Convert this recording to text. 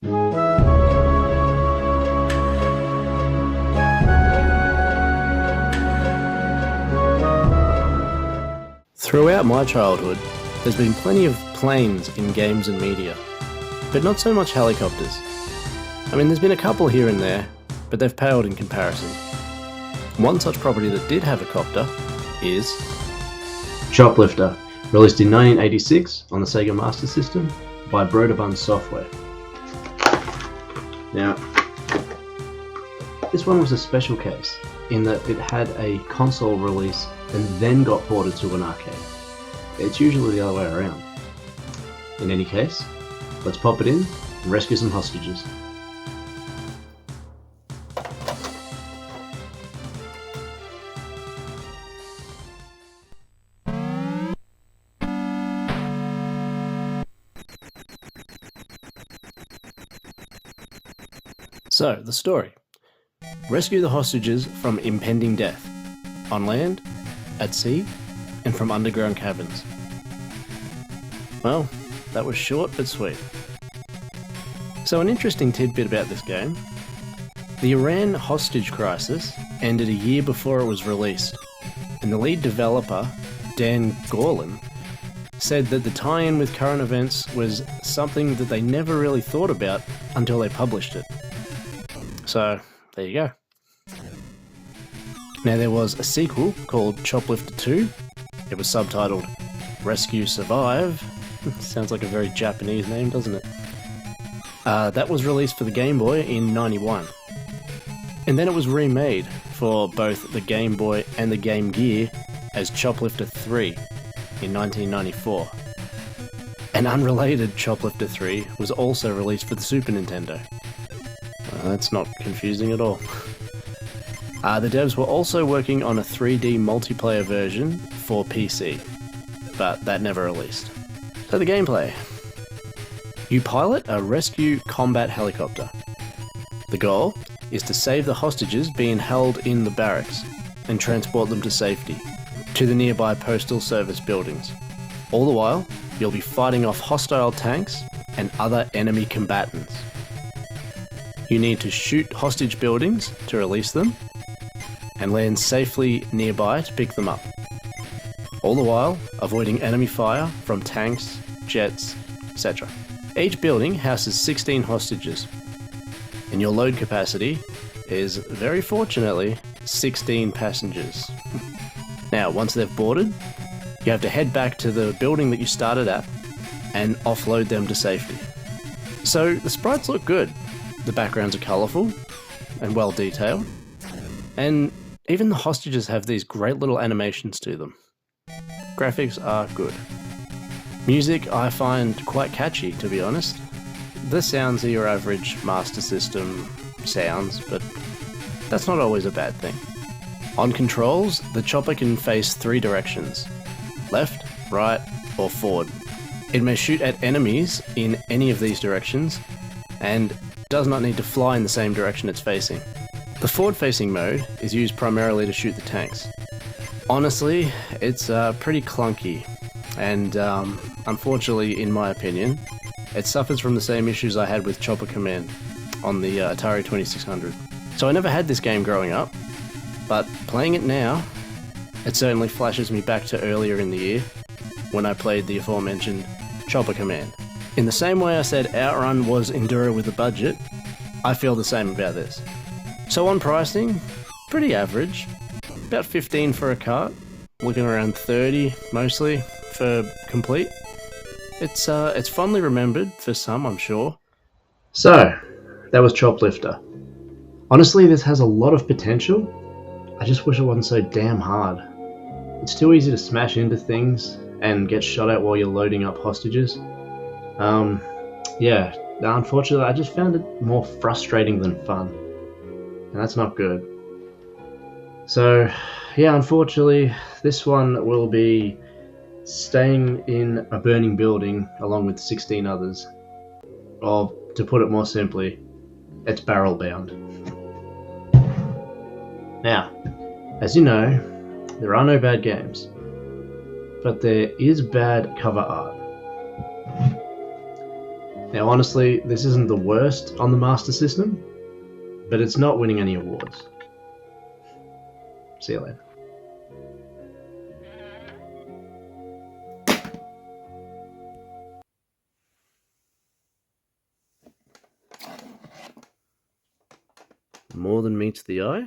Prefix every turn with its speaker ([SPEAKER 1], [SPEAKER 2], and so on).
[SPEAKER 1] Throughout my childhood, there's been plenty of planes in games and media, but not so much helicopters. I mean, there's been a couple here and there, but they've paled in comparison. One such property that did have a copter is
[SPEAKER 2] Choplifter, released in 1986 on the Sega Master System by Broderbund Software. Now, this one was a special case in that it had a console release and then got ported to an arcade. It's usually the other way around. In any case, let's pop it in and rescue some hostages.
[SPEAKER 1] So, the story. Rescue the hostages from impending death, on land, at sea, and from underground caverns. Well, that was short but sweet. So an interesting tidbit about this game. The Iran hostage crisis ended a year before it was released, and the lead developer, Dan Gorlin, said that the tie-in with current events was something that they never really thought about until they published it. So, there you go. Now there was a sequel called Choplifter 2. It was subtitled Rescue Survive. Sounds like a very Japanese name, doesn't it? That was released for the Game Boy in '91. And then it was remade for both the Game Boy and the Game Gear as Choplifter 3 in 1994. An unrelated Choplifter 3 was also released for the Super Nintendo. That's not confusing at all. The devs were also working on a 3D multiplayer version for PC, but that never released. So the gameplay. You pilot a rescue combat helicopter. The goal is to save the hostages being held in the barracks and transport them to safety, to the nearby postal service buildings. All the while, you'll be fighting off hostile tanks and other enemy combatants. You need to shoot hostage buildings to release them, and land safely nearby to pick them up. All the while, avoiding enemy fire from tanks, jets, etc. Each building houses 16 hostages, and your load capacity is, very fortunately, 16 passengers. Now, once they've boarded, you have to head back to the building that you started at and offload them to safety. So, the sprites look good. The backgrounds are colourful and well detailed, and even the hostages have these great little animations to them. Graphics are good. Music I find quite catchy, to be honest. The sounds are your average Master System sounds, but that's not always a bad thing. On controls, the chopper can face 3 directions: left, right, or forward. It may shoot at enemies in any of these directions, and does not need to fly in the same direction it's facing. The forward-facing mode is used primarily to shoot the tanks. Honestly, it's pretty clunky, and unfortunately, in my opinion, it suffers from the same issues I had with Chopper Command on the Atari 2600. So I never had this game growing up, but playing it now, it certainly flashes me back to earlier in the year when I played the aforementioned Chopper Command. In the same way I said Outrun was Enduro with a budget, I feel the same about this. So on pricing, pretty average. About 15 for a cart, looking around 30 mostly for complete. It's fondly remembered for some, I'm sure.
[SPEAKER 2] So, that was Choplifter. Honestly, this has a lot of potential. I just wish it wasn't so damn hard. It's too easy to smash into things and get shot at while you're loading up hostages. Yeah, unfortunately, I just found it more frustrating than fun. And that's not good. So, yeah, unfortunately, this one will be staying in a burning building along with 16 others. Or, to put it more simply, it's barrel bound. Now, as you know, there are no bad games, but there is bad cover art. Now, honestly, this isn't the worst on the Master System, but it's not winning any awards. See you later.
[SPEAKER 1] More than meets the eye?